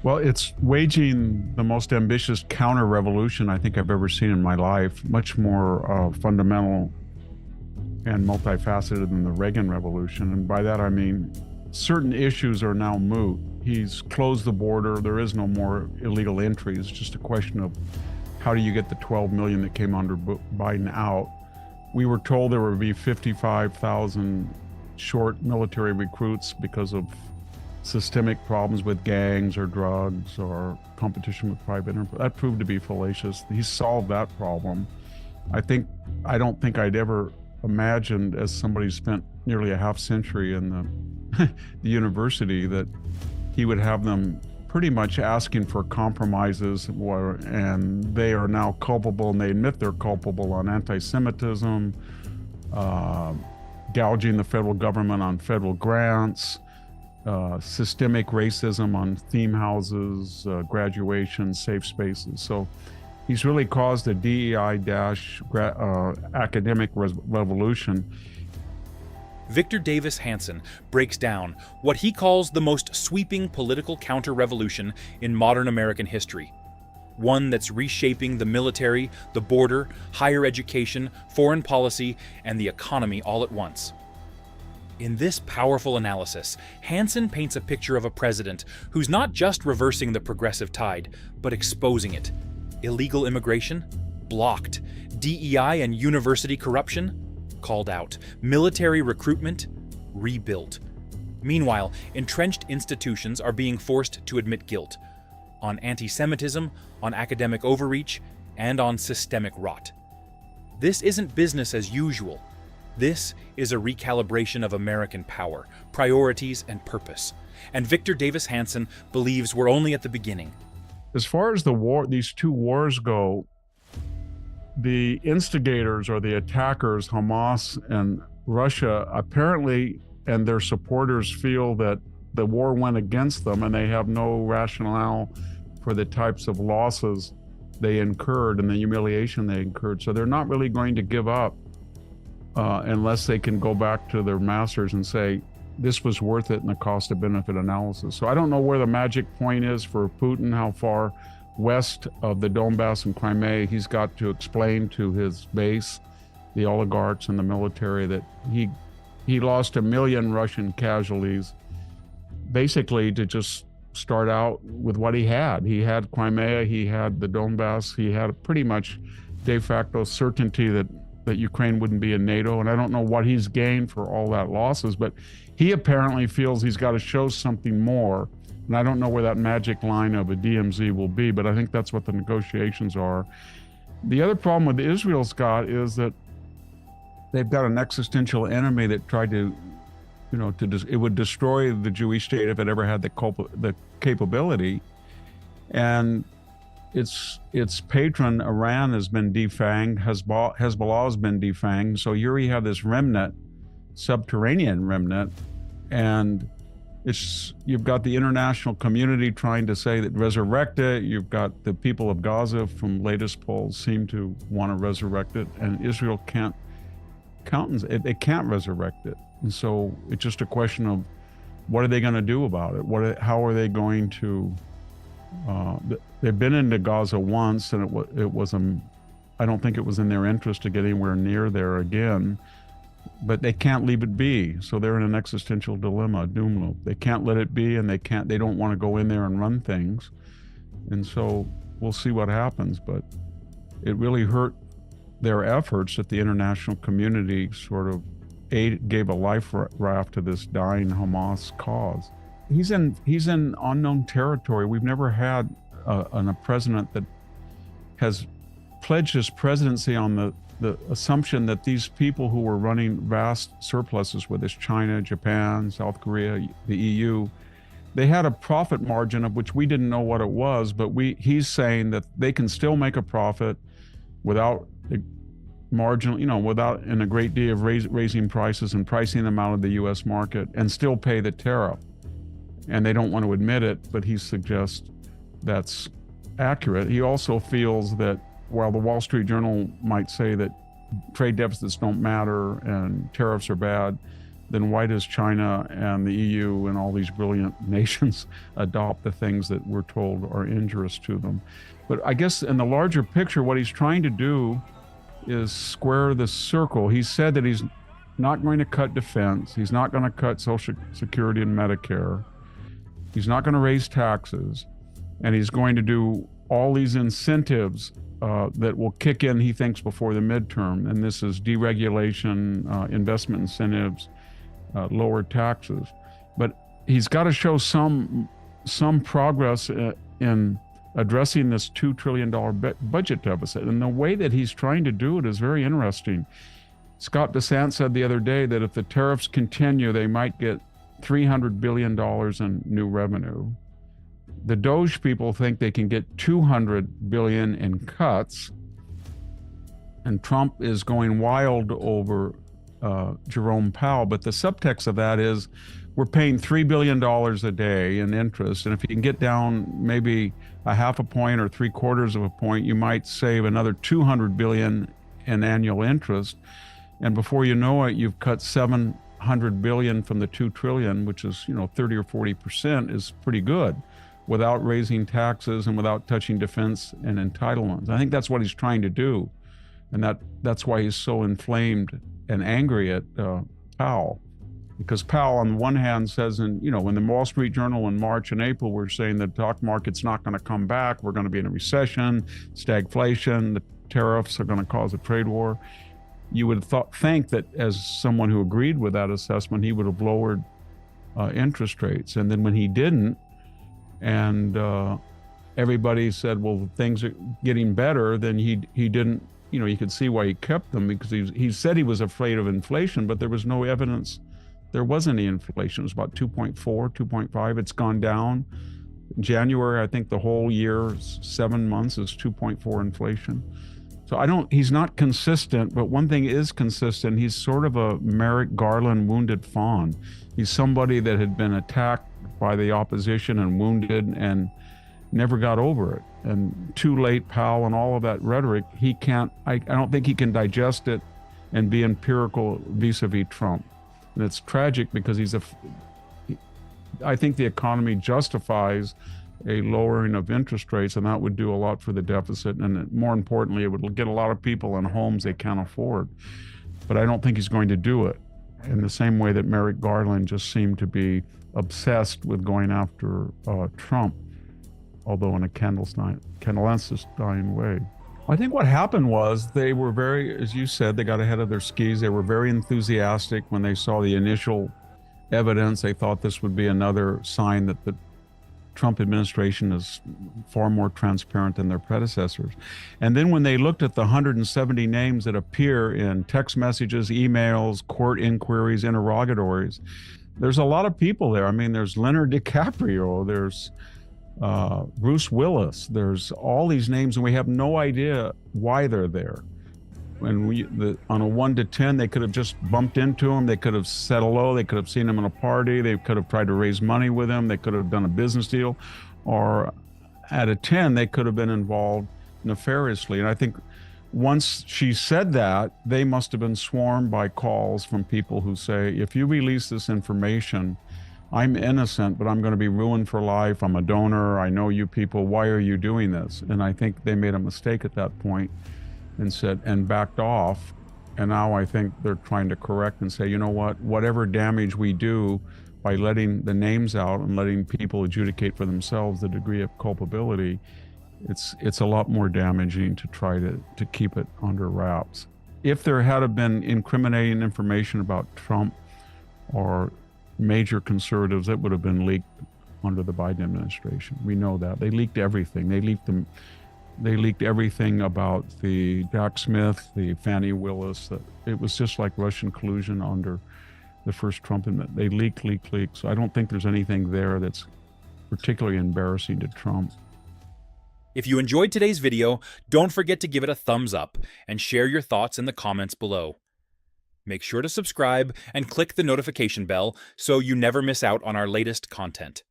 Well, it's waging the most ambitious counter-revolution I think I've ever seen in my life, much more fundamental and multifaceted than the Reagan Revolution. And by that, I mean certain issues are now moot. He's closed the border. There is no more illegal entry. It's just a question of how do you get the 12 million that came under Biden out. We were told there would be 55,000 short military recruits because of systemic problems with gangs or drugs or competition with private enterprise. That proved to be fallacious. He solved that problem. I don't think I'd ever imagined, as somebody who spent nearly a half century in the university, that he would have them pretty much asking for compromises, and they are now culpable, and they admit they're culpable on anti-Semitism, gouging the federal government on federal grants, systemic racism on theme houses, graduation, safe spaces. So he's really caused a DEI-academic revolution. Victor Davis Hanson breaks down what he calls the most sweeping political counter-revolution in modern American history. One that's reshaping the military, the border, higher education, foreign policy, and the economy all at once. In this powerful analysis, Hanson paints a picture of a president who's not just reversing the progressive tide, but exposing it. Illegal immigration? Blocked. DEI and university corruption? Called out. Military recruitment? Rebuilt. Meanwhile, entrenched institutions are being forced to admit guilt on anti-Semitism, on academic overreach, and on systemic rot. This isn't business as usual. This is a recalibration of American power, priorities, and purpose. And Victor Davis Hanson believes we're only at the beginning. As far as these two wars go, the instigators or the attackers, Hamas and Russia, apparently, and their supporters feel that the war went against them and they have no rationale for the types of losses they incurred and the humiliation they incurred. So they're not really going to give up unless they can go back to their masters and say, this was worth it in the cost of benefit analysis. So I don't know where the magic point is for Putin, how far west of the Donbass and Crimea he's got to explain to his base, the oligarchs and the military, that he lost 1 million Russian casualties basically to just start out with what he had. He had Crimea, he had the Donbass, he had pretty much de facto certainty that Ukraine wouldn't be in NATO, and I don't know what he's gained for all that losses, but he apparently feels he's got to show something more. And I don't know where that magic line of a DMZ will be, but I think that's what the negotiations are. The other problem with Israel, Scott, is that they've got an existential enemy that tried to, it would destroy the Jewish state if it ever had the capability. And its patron, Iran, has been defanged. Hezbollah has been defanged. So here you have this remnant, subterranean remnant, and you've got the international community trying to say that resurrect it. You've got the people of Gaza, from latest polls, seem to want to resurrect it, and Israel can't they can't resurrect it. And so it's just a question of what are they going to do about it? How are they going to? They've been into Gaza once, and I don't think it was in their interest to get anywhere near there again. But they can't leave it be, so they're in an existential dilemma, a doom loop. They can't let it be, and they don't want to go in there and run things. And so we'll see what happens, but it really hurt their efforts that the international community sort of gave a life raft to this dying Hamas cause. He's in unknown territory. We've never had a president that has pledged his presidency on the assumption that these people who were running vast surpluses with us, China, Japan, South Korea, the EU, they had a profit margin of which we didn't know what it was, but he's saying that they can still make a profit without without in a great deal of raising prices and pricing them out of the US market, and still pay the tariff. And they don't want to admit it, but he suggests that's accurate. He also feels that while the Wall Street Journal might say that trade deficits don't matter and tariffs are bad, then why does China and the EU and all these brilliant nations adopt the things that we're told are injurious to them? But I guess in the larger picture, what he's trying to do is square the circle. He said that he's not going to cut defense. He's not going to cut Social Security and Medicare. He's not going to raise taxes. And he's going to do all these incentives that will kick in, he thinks, before the midterm. And this is deregulation, investment incentives, lower taxes. But he's got to show some progress in addressing this $2 trillion budget deficit. And the way that he's trying to do it is very interesting. Scott DeSantis said the other day that if the tariffs continue, they might get $300 billion in new revenue. The Doge people think they can get $200 billion in cuts. And Trump is going wild over Jerome Powell. But the subtext of that is we're paying $3 billion a day in interest. And if you can get down maybe a half a point or 3/4 of a point, you might save another $200 billion in annual interest. And before you know it, you've cut $700 billion from the $2 trillion, which is, 30 or 40% is pretty good, without raising taxes and without touching defense and entitlements. I think that's what he's trying to do. And that's why he's so inflamed and angry at Powell. Because Powell, on the one hand, says, when the Wall Street Journal in March and April were saying the stock market's not going to come back, we're going to be in a recession, stagflation, the tariffs are going to cause a trade war. You would think that as someone who agreed with that assessment, he would have lowered interest rates. And then when he didn't, and everybody said, well, things are getting better, then he didn't, you could see why he kept them, because he said he was afraid of inflation, but there was no evidence there was any inflation. It was about 2.4, 2.5. It's gone down. In January, I think the whole year, 7 months, is 2.4 inflation. So he's not consistent, but one thing is consistent. He's sort of a Merrick Garland wounded fawn. He's somebody that had been attacked by the opposition and wounded and never got over it. And too late, Powell, and all of that rhetoric, I don't think he can digest it and be empirical vis-a-vis Trump. And it's tragic because I think the economy justifies a lowering of interest rates, and that would do a lot for the deficit. And more importantly, it would get a lot of people in homes they can't afford. But I don't think he's going to do it in the same way that Merrick Garland just seemed to be obsessed with going after Trump, although in a Kendall-Stein way. I think what happened was they were very, as you said, they got ahead of their skis. They were very enthusiastic when they saw the initial evidence. They thought this would be another sign that the Trump administration is far more transparent than their predecessors. And then when they looked at the 170 names that appear in text messages, emails, court inquiries, interrogatories, there's a lot of people there. I mean, there's Leonardo DiCaprio, there's Bruce Willis, there's all these names, and we have no idea why they're there. When on a 1 to 10, they could have just bumped into him. They could have said hello. They could have seen him in a party. They could have tried to raise money with him. They could have done a business deal. Or at a 10, they could have been involved nefariously. And I think once she said that, they must have been swarmed by calls from people who say, if you release this information, I'm innocent, but I'm going to be ruined for life. I'm a donor. I know you people. Why are you doing this? And I think they made a mistake at that point and backed off. And now I think they're trying to correct and say, you know what, whatever damage we do by letting the names out and letting people adjudicate for themselves the degree of culpability, it's a lot more damaging to try to keep it under wraps. If there had been incriminating information about Trump or major conservatives, it would have been leaked under the Biden administration. We know that. They leaked everything. They leaked everything about the Jack Smith, the Fani Willis. It was just like Russian collusion under the first Trump admin. They leaked. So I don't think there's anything there that's particularly embarrassing to Trump. If you enjoyed today's video, don't forget to give it a thumbs up and share your thoughts in the comments below. Make sure to subscribe and click the notification bell so you never miss out on our latest content.